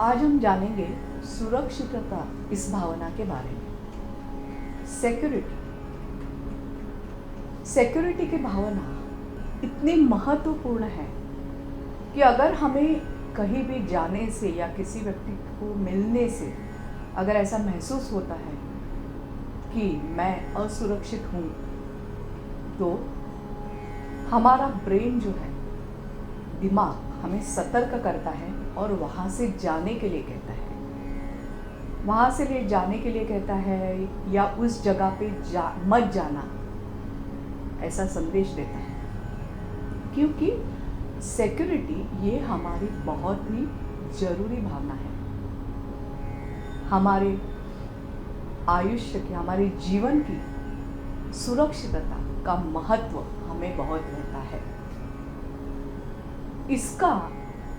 आज हम जानेंगे सुरक्षितता इस भावना के बारे में। सिक्योरिटी सिक्योरिटी की भावना इतनी महत्वपूर्ण है कि अगर हमें कहीं भी जाने से या किसी व्यक्ति को मिलने से अगर ऐसा महसूस होता है कि मैं असुरक्षित हूँ, तो हमारा ब्रेन जो है, दिमाग हमें सतर्क करता है और वहाँ से जाने के लिए कहता है, वहाँ से ले जाने के लिए कहता है या उस जगह पे मत जाना, ऐसा संदेश देता है। क्योंकि सिक्योरिटी ये हमारी बहुत ही जरूरी भावना है। हमारे आयुष्य की, हमारे जीवन की सुरक्षितता का महत्व हमें बहुत रहता है। इसका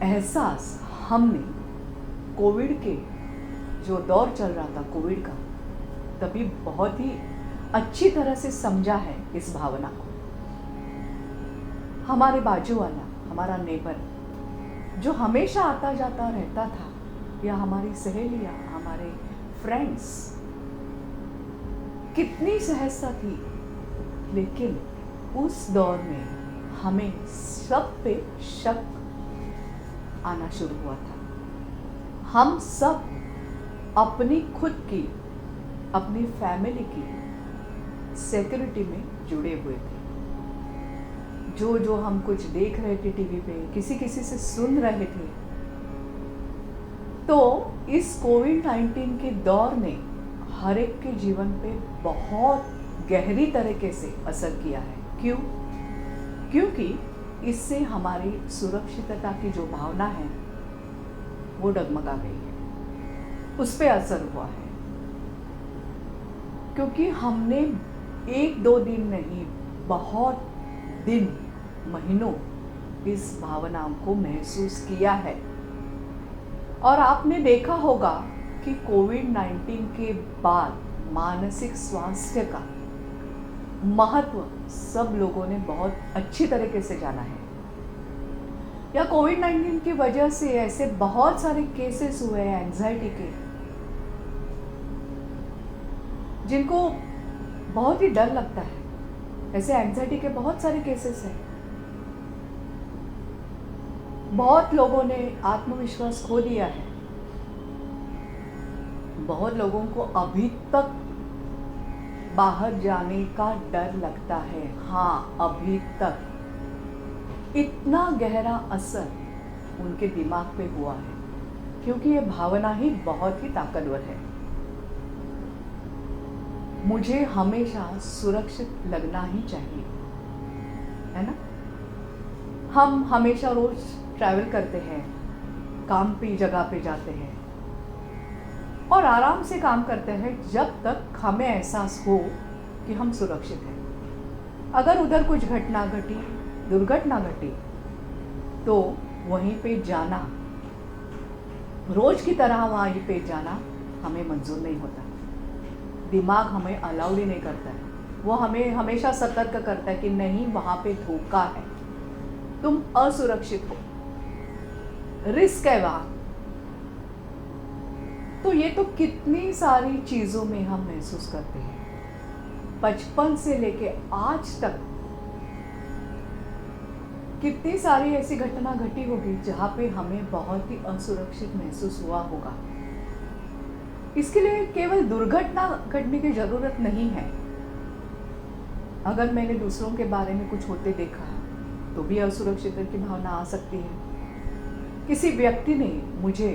एहसास हमने कोविड के जो दौर चल रहा था, कोविड का, तभी बहुत ही अच्छी तरह से समझा है इस भावना को। हमारे बाजू वाला, हमारा नेबर जो हमेशा आता जाता रहता था, या हमारी सहेलियाँ, हमारे फ्रेंड्स, कितनी सहजता थी, लेकिन उस दौर में हमें सब पे शक आना शुरू हुआ था। हम सब अपनी खुद की, अपनी फैमिली की सिक्योरिटी में जुड़े हुए थे। जो हम कुछ देख रहे थे टीवी पे, किसी से सुन रहे थे, तो इस कोविड-19 के दौर ने हर एक के जीवन पे बहुत गहरी तरीके से असर किया है। क्यों? क्योंकि इससे हमारी सुरक्षितता की जो भावना है वो डगमगा गई है, उस पे असर हुआ है। क्योंकि हमने 1-2 दिन नहीं, बहुत दिन, महीनों इस भावना को महसूस किया है। और आपने देखा होगा कि कोविड-19 के बाद मानसिक स्वास्थ्य का महत्व सब लोगों ने बहुत अच्छी तरीके से जाना है। या कोविड-19 की वजह से ऐसे बहुत सारे केसेस हुए हैं एंजाइटी के, जिनको बहुत ही डर लगता है। ऐसे एंजाइटी के बहुत सारे केसेस हैं। बहुत लोगों ने आत्मविश्वास खो दिया है। बहुत लोगों को अभी तक बाहर जाने का डर लगता है। हाँ, अभी तक इतना गहरा असर उनके दिमाग पे हुआ है, क्योंकि ये भावना ही बहुत ही ताकतवर है। मुझे हमेशा सुरक्षित लगना ही चाहिए, है ना? हम हमेशा रोज ट्रैवल करते हैं, काम की जगह पे जाते हैं और आराम से काम करते हैं जब तक हमें एहसास हो कि हम सुरक्षित हैं। अगर उधर कुछ घटना घटी, दुर्घटना घटी, तो वहीं पे जाना, रोज की तरह वहीं पे जाना हमें मंजूर नहीं होता। दिमाग हमें अलाउड ही नहीं करता है। वो हमें हमेशा सतर्क करता है कि नहीं, वहाँ पे धोखा है, तुम असुरक्षित हो, रिस्क है वहाँ। तो ये तो कितनी सारी चीज़ों में हम महसूस करते हैं। बचपन से लेके आज तक कितनी सारी ऐसी घटना घटी होगी जहाँ पे हमें बहुत ही असुरक्षित महसूस हुआ होगा। इसके लिए केवल दुर्घटना घटने की ज़रूरत नहीं है। अगर मैंने दूसरों के बारे में कुछ होते देखा तो भी असुरक्षित की भावना आ सकती है। किसी व्यक्ति ने मुझे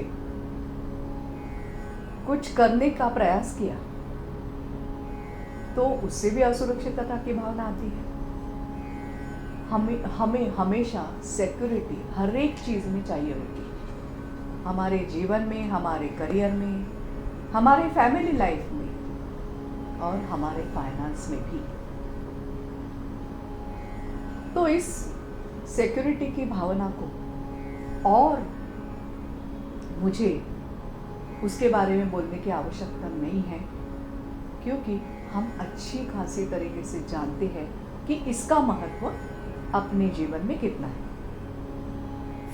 कुछ करने का प्रयास किया तो उससे भी असुरक्षितता की भावना आती है। हमें हमेशा सिक्योरिटी हर एक चीज़ में चाहिए होती है, हमारे जीवन में, हमारे करियर में, हमारे फैमिली लाइफ में और हमारे फाइनेंस में भी। तो इस सिक्योरिटी की भावना को और मुझे उसके बारे में बोलने की आवश्यकता नहीं है, क्योंकि हम अच्छी खासी तरीके से जानते हैं कि इसका महत्व अपने जीवन में कितना है।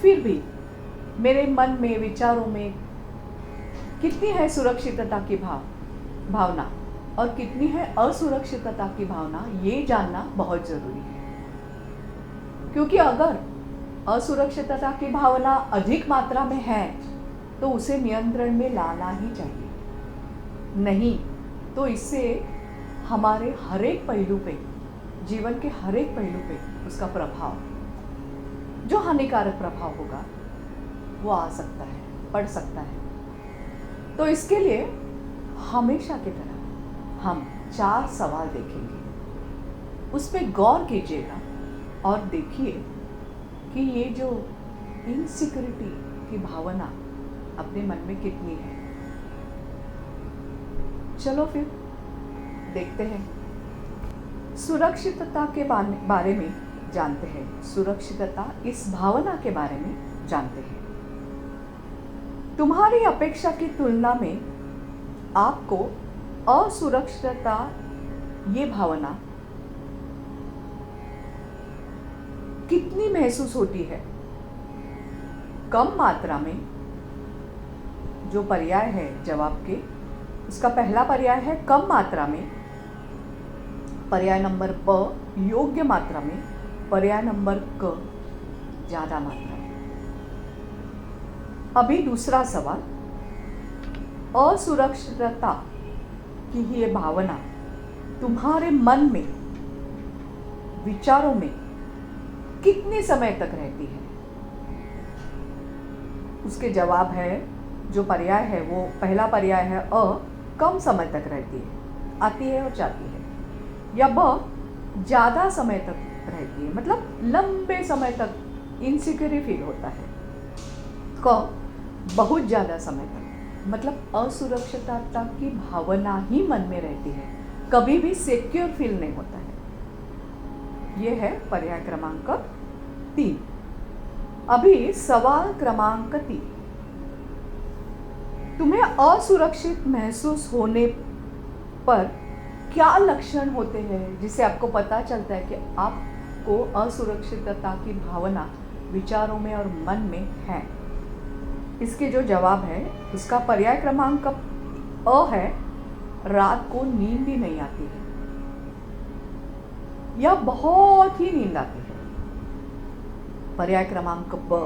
फिर भी मेरे मन में, विचारों में कितनी है सुरक्षितता की भावना और कितनी है असुरक्षितता की भावना, ये जानना बहुत ज़रूरी है। क्योंकि अगर असुरक्षितता की भावना अधिक मात्रा में है तो उसे नियंत्रण में लाना ही चाहिए, नहीं तो इससे हमारे हर एक पहलू पे, जीवन के हर एक पहलू पे उसका प्रभाव, जो हानिकारक प्रभाव होगा वो आ सकता है, पड़ सकता है। तो इसके लिए हमेशा की तरह हम 4 सवाल देखेंगे, उस पर गौर कीजिएगा और देखिए कि ये जो इनसिक्योरिटी की भावना अपने मन में कितनी है। चलो फिर देखते हैं, सुरक्षितता के बारे में जानते हैं, सुरक्षितता इस भावना के बारे में जानते हैं। तुम्हारी अपेक्षा की तुलना में आपको असुरक्षितता, ये भावना कितनी महसूस होती है? कम मात्रा में, जो पर्याय है जवाब के, उसका पहला पर्याय है कम मात्रा में, पर्याय नंबर ब योग्य मात्रा में, पर्याय नंबर क ज़्यादा मात्रा में। अभी दूसरा सवाल, असुरक्षितता की ये भावना तुम्हारे मन में, विचारों में कितने समय तक रहती है? उसके जवाब है, जो पर्याय है वो पहला पर्याय है अ, कम समय तक रहती है, आती है और जाती है, या ब ज़्यादा समय तक रहती है, मतलब लंबे समय तक इनसिक्योर फील होता है, क बहुत ज़्यादा समय तक, मतलब असुरक्षितता की भावना ही मन में रहती है, कभी भी सिक्योर फील नहीं होता है। ये है पर्याय क्रमांक 3। अभी सवाल क्रमांक 3, तुम्हें असुरक्षित महसूस होने पर क्या लक्षण होते हैं जिससे आपको पता चलता है कि आपको असुरक्षितता की भावना विचारों में और मन में है? इसके जो जवाब है उसका पर्याय क्रमांक अ है, रात को नींद ही नहीं आती है या बहुत ही नींद आती है। पर्याय क्रमांक ब,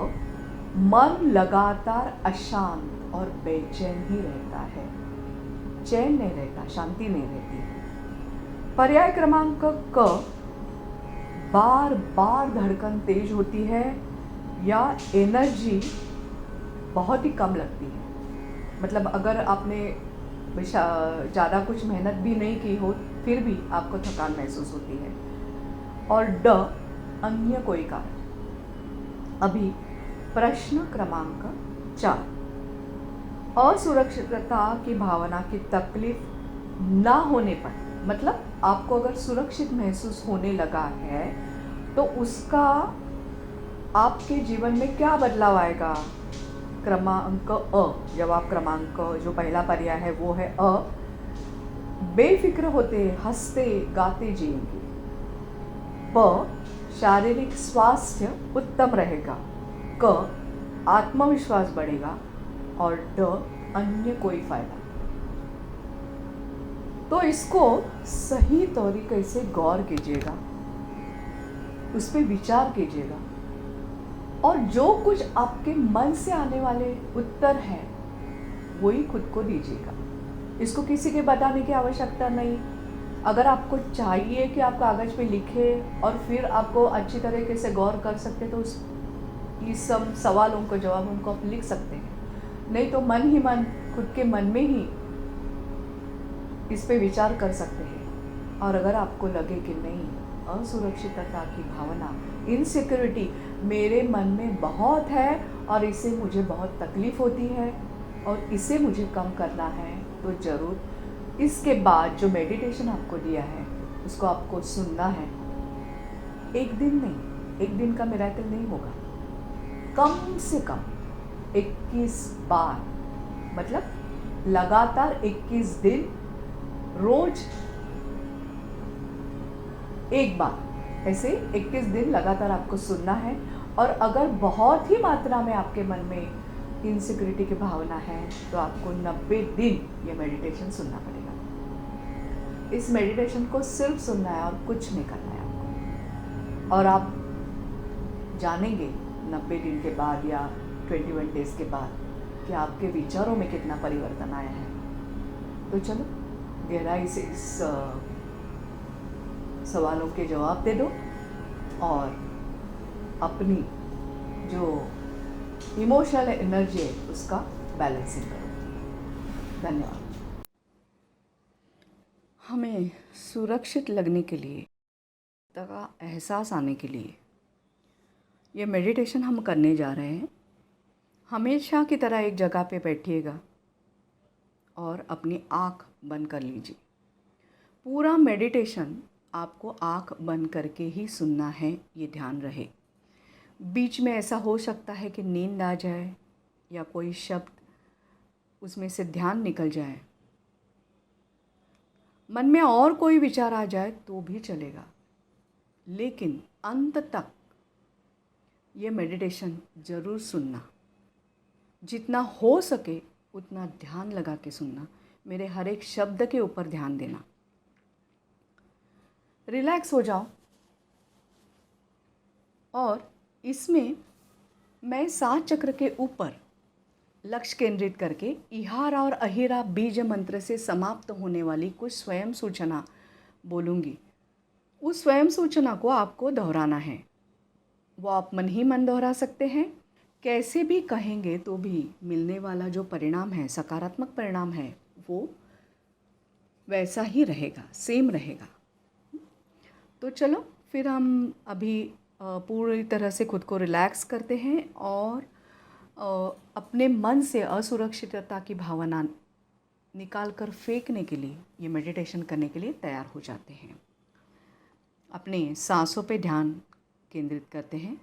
मन लगातार अशांत और बेचैन ही रहता है, चैन नहीं रहता, शांति नहीं रहती है। पर्याय क्रमांक क, बार बार धड़कन तेज होती है या एनर्जी बहुत ही कम लगती है, मतलब अगर आपने ज़्यादा कुछ मेहनत भी नहीं की हो फिर भी आपको थकान महसूस होती है। और ड, अन्य कोई कारण। अभी प्रश्न क्रमांक 4, असुरक्षितता की भावना की तकलीफ ना होने पर, मतलब आपको अगर सुरक्षित महसूस होने लगा है तो उसका आपके जीवन में क्या बदलाव आएगा? क्रमांक अ, जवाब क्रमांक जो पहला पर्याय है वो है अ, बेफिक्र होते, हंसते गाते जिएंगे। ब, शारीरिक स्वास्थ्य उत्तम रहेगा। क, आत्मविश्वास बढ़ेगा। और ड, अन्य कोई फायदा। तो इसको सही तरीके से गौर कीजिएगा, उस पर विचार कीजिएगा और जो कुछ आपके मन से आने वाले उत्तर हैं वही खुद को दीजिएगा। इसको किसी के बताने की आवश्यकता नहीं। अगर आपको चाहिए कि आप कागज़ पे लिखें और फिर आपको अच्छी तरीके से गौर कर सकते तो इस सब सवालों को, जवाबों को आप लिख सकते हैं, नहीं तो मन ही मन, खुद के मन में ही इस पे विचार कर सकते हैं। और अगर आपको लगे कि नहीं, असुरक्षितता की भावना, इनसिक्योरिटी मेरे मन में बहुत है और इससे मुझे बहुत तकलीफ़ होती है और इसे मुझे कम करना है, तो ज़रूर इसके बाद जो मेडिटेशन आपको दिया है उसको आपको सुनना है। एक दिन नहीं, एक दिन का मिरेकल नहीं होगा, कम से कम 21 बार, मतलब लगातार 21 दिन, रोज एक बार, ऐसे 21 दिन लगातार आपको सुनना है। और अगर बहुत ही मात्रा में आपके मन में इनसिक्योरिटी की भावना है तो आपको 90 दिन ये मेडिटेशन सुनना पड़ेगा। इस मेडिटेशन को सिर्फ सुनना है और कुछ नहीं करना है आपको। और आप जानेंगे 90 दिन के बाद या 21 डेज़ के बाद कि आपके विचारों में कितना परिवर्तन आया है। तो चलो गहराई से इस सवालों के जवाब दे दो और अपनी जो इमोशनल एनर्जी है उसका बैलेंसिंग करो। धन्यवाद। हमें सुरक्षित लगने के लिए, का एहसास आने के लिए ये मेडिटेशन हम करने जा रहे हैं। हमेशा की तरह एक जगह पे बैठिएगा और अपनी आँख बंद कर लीजिए। पूरा मेडिटेशन आपको आँख बंद करके ही सुनना है, ये ध्यान रहे। बीच में ऐसा हो सकता है कि नींद आ जाए या कोई शब्द उसमें से ध्यान निकल जाए, मन में और कोई विचार आ जाए तो भी चलेगा, लेकिन अंत तक ये मेडिटेशन ज़रूर सुनना। जितना हो सके उतना ध्यान लगा के सुनना। मेरे हर एक शब्द के ऊपर ध्यान देना। रिलैक्स हो जाओ और इसमें मैं 7 चक्र के ऊपर लक्ष्य केंद्रित करके इहारा और अहिरा बीज मंत्र से समाप्त होने वाली कुछ स्वयं सूचना बोलूँगी। उस स्वयं सूचना को आपको दोहराना है। वो आप मन ही मन दोहरा सकते हैं। कैसे भी कहेंगे तो भी मिलने वाला जो परिणाम है, सकारात्मक परिणाम है, वो वैसा ही रहेगा, सेम रहेगा। तो चलो फिर हम अभी पूरी तरह से खुद को रिलैक्स करते हैं और अपने मन से असुरक्षितता की भावना निकाल कर फेंकने के लिए, ये मेडिटेशन करने के लिए तैयार हो जाते हैं। अपने सांसों पे ध्यान केंद्रित करते हैं।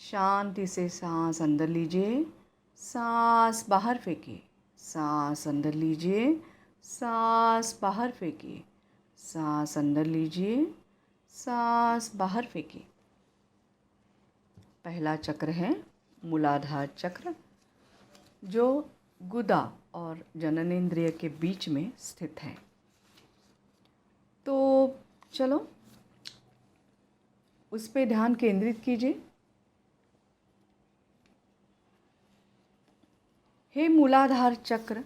शांति से सांस अंदर लीजिए, सांस बाहर फेंकिए, सांस अंदर लीजिए, सांस बाहर फेंकिए, सांस अंदर लीजिए, सांस बाहर फेंकिए। पहला चक्र है मूलाधार चक्र, जो गुदा और जननेंद्रिय के बीच में स्थित है। तो चलो उस पे ध्यान केंद्रित कीजिए। हे मूलाधार चक्र,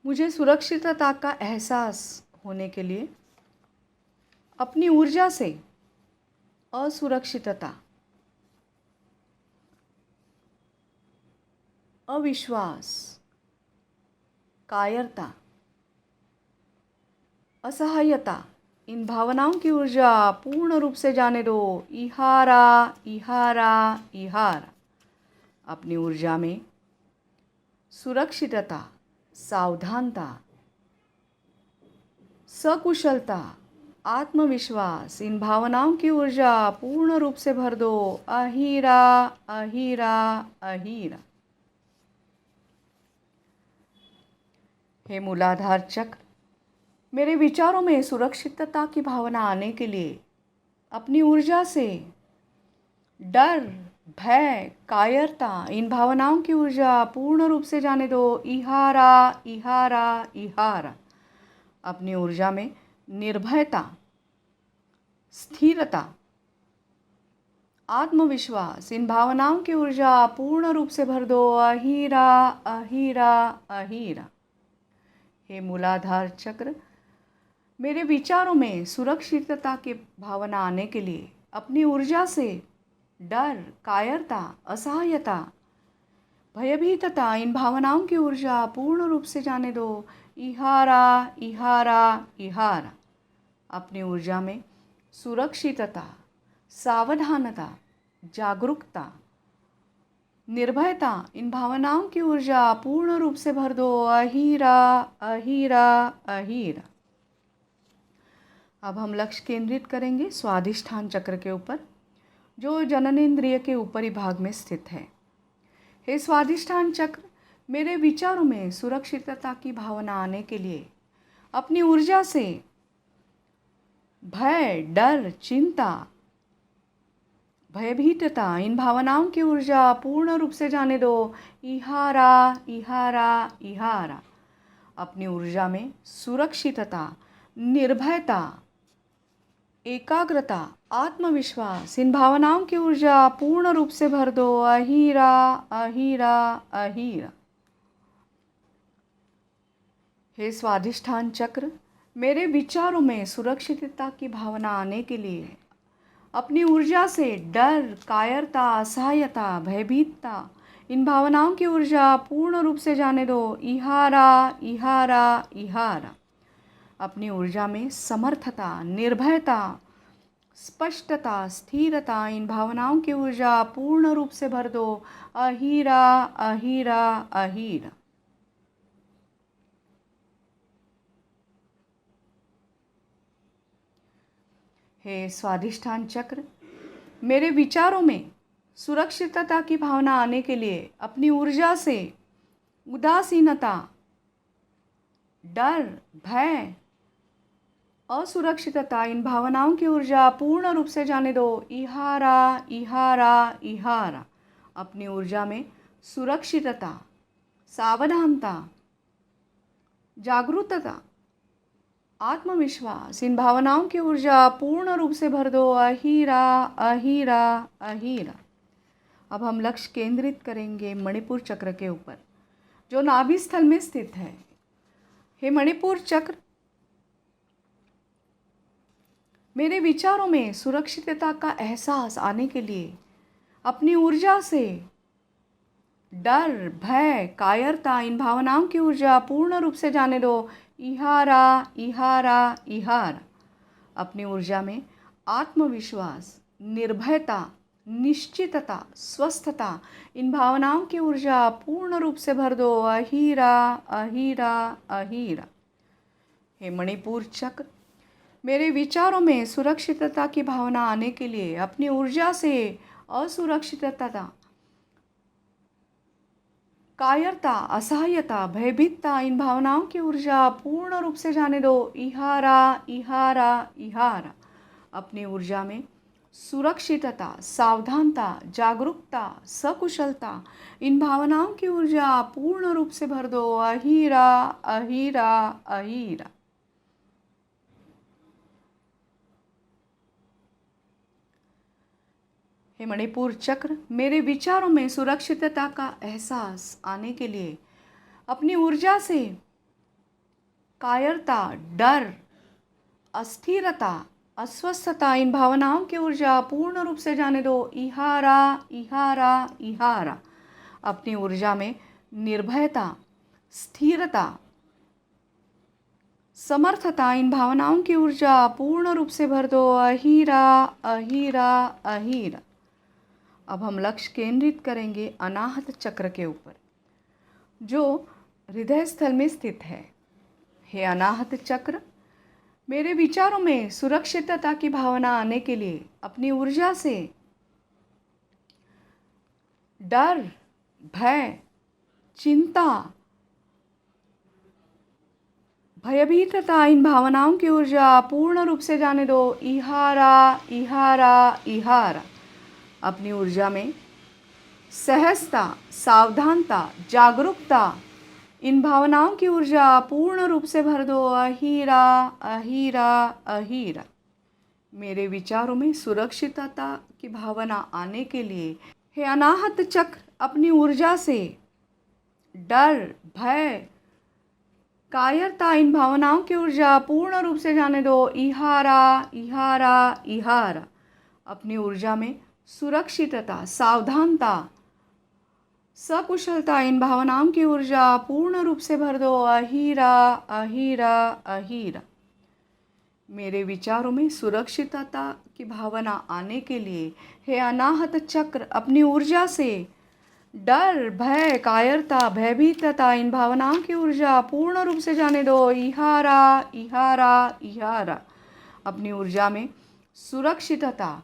मुझे सुरक्षितता का एहसास होने के लिए अपनी ऊर्जा से असुरक्षितता, अविश्वास, कायरता, असहायता, इन भावनाओं की ऊर्जा पूर्ण रूप से जाने दो। इहारा इहारा इहारा। अपनी ऊर्जा में सुरक्षितता, सावधानता, सकुशलता, आत्मविश्वास, इन भावनाओं की ऊर्जा पूर्ण रूप से भर दो। अहीरा अहीरा अहीरा। हे मूलाधार चक्र, मेरे विचारों में सुरक्षितता की भावना आने के लिए अपनी ऊर्जा से डर, भय, कायरता, इन भावनाओं की ऊर्जा पूर्ण रूप से जाने दो। इहारा इहारा इहारा। अपनी ऊर्जा में निर्भयता, स्थिरता, आत्मविश्वास, इन भावनाओं की ऊर्जा पूर्ण रूप से भर दो। अहीरा अहीरा अहीरा। हे मूलाधार चक्र, मेरे विचारों में सुरक्षितता की भावना आने के लिए अपनी ऊर्जा से डर, कायरता, असहायता, भयभीतता, इन भावनाओं की ऊर्जा पूर्ण रूप से जाने दो। इहारा इहारा इहारा। अपनी ऊर्जा में सुरक्षितता, सावधानता, जागरूकता, निर्भयता, इन भावनाओं की ऊर्जा पूर्ण रूप से भर दो। अहीरा अहीरा अहीरा। अब हम लक्ष्य केंद्रित करेंगे स्वाधिष्ठान चक्र के ऊपर, जो जननेंद्रिय के ऊपरी भाग में स्थित है। हे स्वाधिष्ठान चक्र, मेरे विचारों में सुरक्षितता की भावना आने के लिए अपनी ऊर्जा से भय, डर, चिंता, भयभीतता, इन भावनाओं की ऊर्जा पूर्ण रूप से जाने दो। इहारा, इहारा, इहारा। अपनी ऊर्जा में सुरक्षितता, निर्भयता, एकाग्रता, आत्मविश्वास, इन भावनाओं की ऊर्जा पूर्ण रूप से भर दो। अहीरा, अहीरा, अहीरा। हे स्वाधिष्ठान चक्र, मेरे विचारों में सुरक्षितता की भावना आने के लिए अपनी ऊर्जा से डर, कायरता, असहायता, भयभीतता, इन भावनाओं की ऊर्जा पूर्ण रूप से जाने दो। इहारा, इहारा, इहारा। अपनी ऊर्जा में समर्थता, निर्भयता, स्पष्टता, स्थिरता, इन भावनाओं की ऊर्जा पूर्ण रूप से भर दो। अहीरा, अहीरा, अहीरा। हे स्वाधिष्ठान चक्र, मेरे विचारों में सुरक्षितता की भावना आने के लिए अपनी ऊर्जा से उदासीनता, डर, भय, असुरक्षितता, इन भावनाओं की ऊर्जा पूर्ण रूप से जाने दो। इहारा, इहारा, इहारा। अपनी ऊर्जा में सुरक्षितता, सावधानता, जागरूकता, आत्मविश्वास, इन भावनाओं की ऊर्जा पूर्ण रूप से भर दो। अहीरा, अहीरा, अहीरा। अब हम लक्ष्य केंद्रित करेंगे मणिपुर चक्र के ऊपर, जो नाभि स्थल में स्थित है। हे मणिपुर चक्र, मेरे विचारों में सुरक्षितता का एहसास आने के लिए अपनी ऊर्जा से डर, भय, कायरता, इन भावनाओं की ऊर्जा पूर्ण रूप से जाने दो। इहारा, इहारा, इहारा। अपनी ऊर्जा में आत्मविश्वास, निर्भयता, निश्चितता, स्वस्थता, इन भावनाओं की ऊर्जा पूर्ण रूप से भर दो। अहीरा, अहीरा, अहीरा। हे मणिपुर चक्र, मेरे विचारों में सुरक्षितता की भावना आने के लिए अपनी ऊर्जा से असुरक्षितता, कायरता, असहायता, भयभीतता, इन भावनाओं की ऊर्जा पूर्ण रूप से जाने दो। इहारा, इहारा, इहारा। अपनी ऊर्जा में सुरक्षितता, सावधानता, जागरूकता, सकुशलता, इन भावनाओं की ऊर्जा पूर्ण रूप से भर दो। अहीरा, अहीरा, अहीरा। हे मणिपुर चक्र, मेरे विचारों में सुरक्षितता का एहसास आने के लिए अपनी ऊर्जा से कायरता, डर, अस्थिरता, अस्वस्थता, इन भावनाओं की ऊर्जा पूर्ण रूप से जाने दो। इहारा, इहारा, इहारा। अपनी ऊर्जा में निर्भयता, स्थिरता, समर्थता, इन भावनाओं की ऊर्जा पूर्ण रूप से भर दो। अहीरा, अहीरा, अहीरा। अब हम लक्ष्य केंद्रित करेंगे अनाहत चक्र के ऊपर, जो हृदय स्थल में स्थित है। हे अनाहत चक्र, मेरे विचारों में सुरक्षितता की भावना आने के लिए अपनी ऊर्जा से डर, भय, चिंता, भयभीतता, इन भावनाओं की ऊर्जा पूर्ण रूप से जाने दो। इहारा, इहारा, इहारा। अपनी ऊर्जा में सहजता, सावधानता, जागरूकता, इन भावनाओं की ऊर्जा पूर्ण रूप से भर दो। अहीरा, अहीरा, अहीरा। मेरे विचारों में सुरक्षितता की भावना आने के लिए हे अनाहत चक्र, अपनी ऊर्जा से डर, भय, कायरता, इन भावनाओं की ऊर्जा पूर्ण रूप से जाने दो। इहारा, इहारा, इहारा। अपनी ऊर्जा में सुरक्षितता, सावधानता, सकुशलता, इन भावनाओं की ऊर्जा पूर्ण रूप से भर दो। अहीरा, अहीरा, अहीरा। मेरे विचारों में सुरक्षितता की भावना आने के लिए हे अनाहत चक्र, अपनी ऊर्जा से डर, भय, कायरता, भयभीतता, इन भावनाओं की ऊर्जा पूर्ण रूप से जाने दो। इहारा, इहारा, इहारा। अपनी ऊर्जा में सुरक्षितता,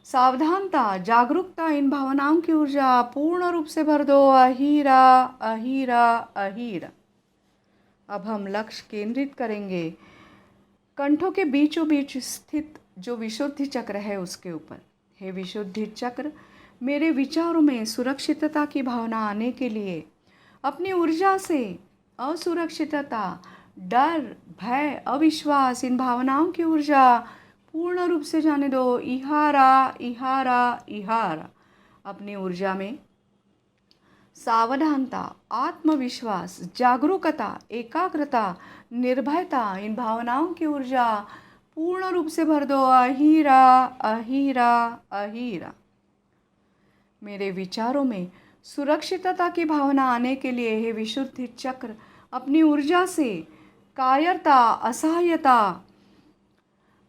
सावधानता, जागरूकता, इन भावनाओं की ऊर्जा पूर्ण रूप से भर दो। अहीरा, अहीरा, अहीरा। अब हम लक्ष्य केंद्रित करेंगे कंठों के बीचों बीच स्थित जो विशुद्धि चक्र है उसके ऊपर। हे विशुद्धि चक्र, मेरे विचारों में सुरक्षितता की भावना आने के लिए अपनी ऊर्जा से असुरक्षितता, डर, भय, अविश्वास, इन भावनाओं की ऊर्जा पूर्ण रूप से जाने दो। इहारा इहारा इहारा। अपनी ऊर्जा में सावधानता, आत्मविश्वास, जागरूकता, एकाग्रता, निर्भयता, इन भावनाओं की ऊर्जा पूर्ण रूप से भर दो। अहीरा अहीरा अहीरा। मेरे विचारों में सुरक्षितता की भावना आने के लिए हे विशुद्धि चक्र, अपनी ऊर्जा से कायरता, असहायता,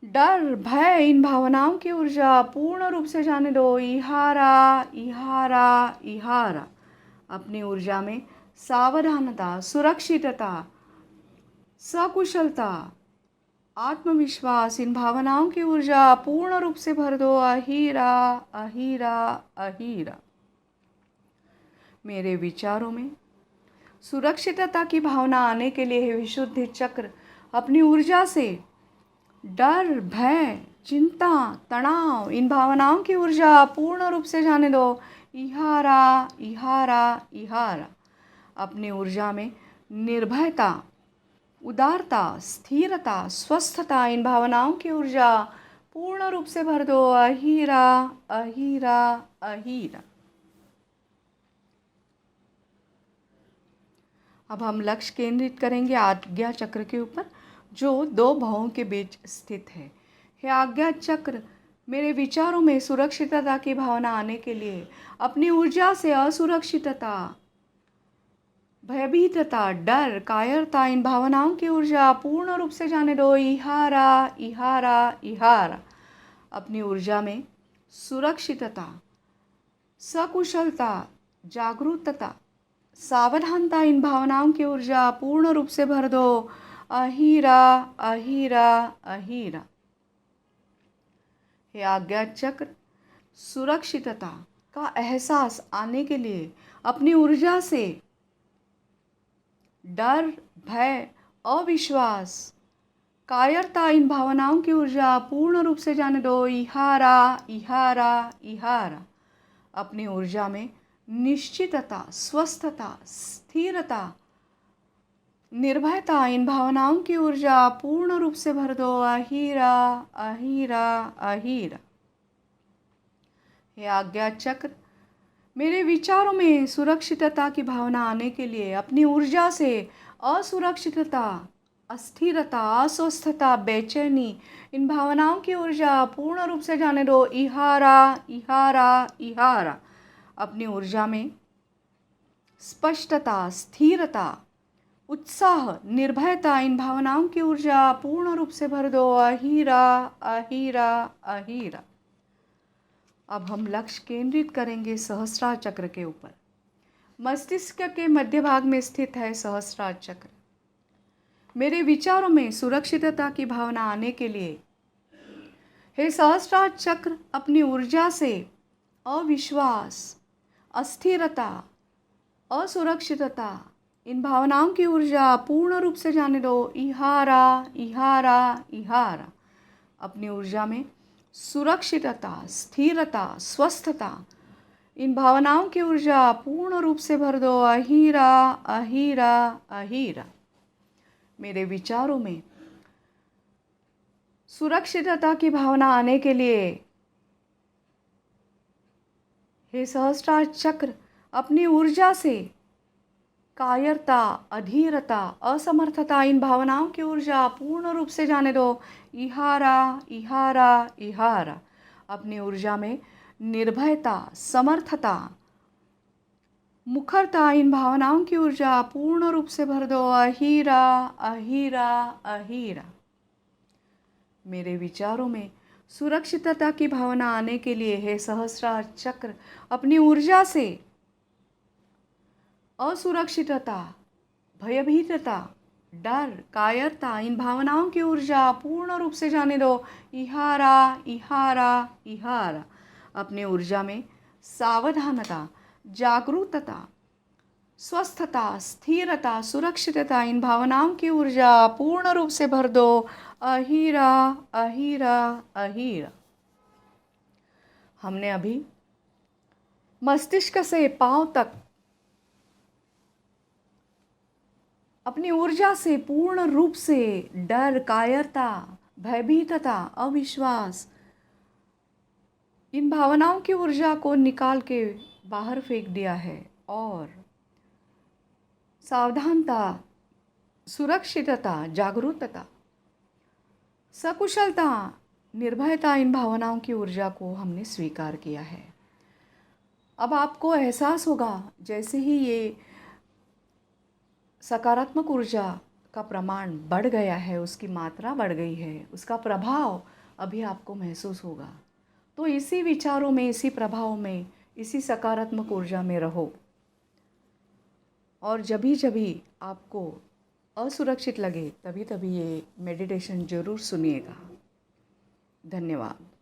डर, भय, इन भावनाओं की ऊर्जा पूर्ण रूप से जाने दो। इहारा इहारा इहारा। अपनी ऊर्जा में सावधानता, सुरक्षितता, सकुशलता, आत्मविश्वास, इन भावनाओं की ऊर्जा पूर्ण रूप से भर दो। अहीरा अहीरा अहीरा। मेरे विचारों में सुरक्षितता की भावना आने के लिए हे विशुद्धि चक्र, अपनी ऊर्जा से डर, भय, चिंता, तनाव, इन भावनाओं की ऊर्जा पूर्ण रूप से जाने दो। इहारा इहारा इहारा। अपनी ऊर्जा में निर्भयता, उदारता, स्थिरता, स्वस्थता, इन भावनाओं की ऊर्जा पूर्ण रूप से भर दो। अहीरा अहीरा अहीरा। अब हम लक्ष्य केंद्रित करेंगे आज्ञा चक्र के ऊपर, जो दो भवों के बीच स्थित है। हे आज्ञा चक्र, मेरे विचारों में सुरक्षितता की भावना आने के लिए अपनी ऊर्जा से असुरक्षितता, भयभीतता, डर, कायरता, इन भावनाओं की ऊर्जा पूर्ण रूप से जाने दो। इहारा इहारा इहारा। अपनी ऊर्जा में सुरक्षितता, सकुशलता, जागरूकता, सावधानता, इन भावनाओं की ऊर्जा पूर्ण रूप से भर दो। अहीरा अहीरा अहीरा। हे आज्ञा चक्र, सुरक्षितता का एहसास आने के लिए अपनी ऊर्जा से डर, भय, अविश्वास, कायरता, इन भावनाओं की ऊर्जा पूर्ण रूप से जाने दो। इहारा इहारा इहारा। अपनी ऊर्जा में निश्चितता, स्वस्थता, स्थिरता, निर्भयता, इन भावनाओं की ऊर्जा पूर्ण रूप से भर दो। अहीरा अहीरा अहीरा। हे आज्ञा चक्र, मेरे विचारों में सुरक्षितता की भावना आने के लिए अपनी ऊर्जा से असुरक्षितता, अस्थिरता, अस्वस्थता, बेचैनी, इन भावनाओं की ऊर्जा पूर्ण रूप से जाने दो। इहारा इहारा इहारा। अपनी ऊर्जा में स्पष्टता, स्थिरता, उत्साह, निर्भयता, इन भावनाओं की ऊर्जा पूर्ण रूप से भर दो। अहीरा अहीरा अहीरा। अब हम लक्ष्य केंद्रित करेंगे सहस्रार चक्र के ऊपर। मस्तिष्क के मध्य भाग में स्थित है सहस्रार चक्र। मेरे विचारों में सुरक्षितता की भावना आने के लिए हे सहस्रार चक्र, अपनी ऊर्जा से अविश्वास, अस्थिरता, असुरक्षितता, इन भावनाओं की ऊर्जा पूर्ण रूप से जाने दो। इहारा इहारा इहारा। अपनी ऊर्जा में सुरक्षितता, स्थिरता, स्वस्थता, इन भावनाओं की ऊर्जा पूर्ण रूप से भर दो। अहीरा अहीरा अहीरा। मेरे विचारों में सुरक्षितता की भावना आने के लिए हे सहस्रार चक्र, अपनी ऊर्जा से कायरता, अधीरता, असमर्थता, इन भावनाओं की ऊर्जा पूर्ण रूप से जाने दो। इहारा इहारा इहारा। अपनी ऊर्जा में निर्भयता, समर्थता, मुखरता, इन भावनाओं की ऊर्जा पूर्ण रूप से भर दो। अहीरा अहीरा अहीरा। मेरे विचारों में सुरक्षितता की भावना आने के लिए हे सहस्रार चक्र, अपनी ऊर्जा से असुरक्षितता, भयभीतता, डर, कायरता, इन भावनाओं की ऊर्जा पूर्ण रूप से जाने दो। इहारा इहारा इहारा। अपनी ऊर्जा में सावधानता, जागरूकता, स्वस्थता, स्थिरता, सुरक्षितता, इन भावनाओं की ऊर्जा पूर्ण रूप से भर दो। अहीरा अहीरा अहीरा। हमने अभी मस्तिष्क से पांव तक अपनी ऊर्जा से पूर्ण रूप से डर, कायरता, भयभीतता, अविश्वास, इन भावनाओं की ऊर्जा को निकाल के बाहर फेंक दिया है और सावधानता, सुरक्षितता, जागरूकता, सकुशलता, निर्भयता, इन भावनाओं की ऊर्जा को हमने स्वीकार किया है। अब आपको एहसास होगा जैसे ही ये सकारात्मक ऊर्जा का प्रमाण बढ़ गया है, उसकी मात्रा बढ़ गई है, उसका प्रभाव अभी आपको महसूस होगा। तो इसी विचारों में, इसी प्रभाव में, इसी सकारात्मक ऊर्जा में रहो। और जभी जभी आपको असुरक्षित लगे तभी तभी ये मेडिटेशन ज़रूर सुनिएगा। धन्यवाद।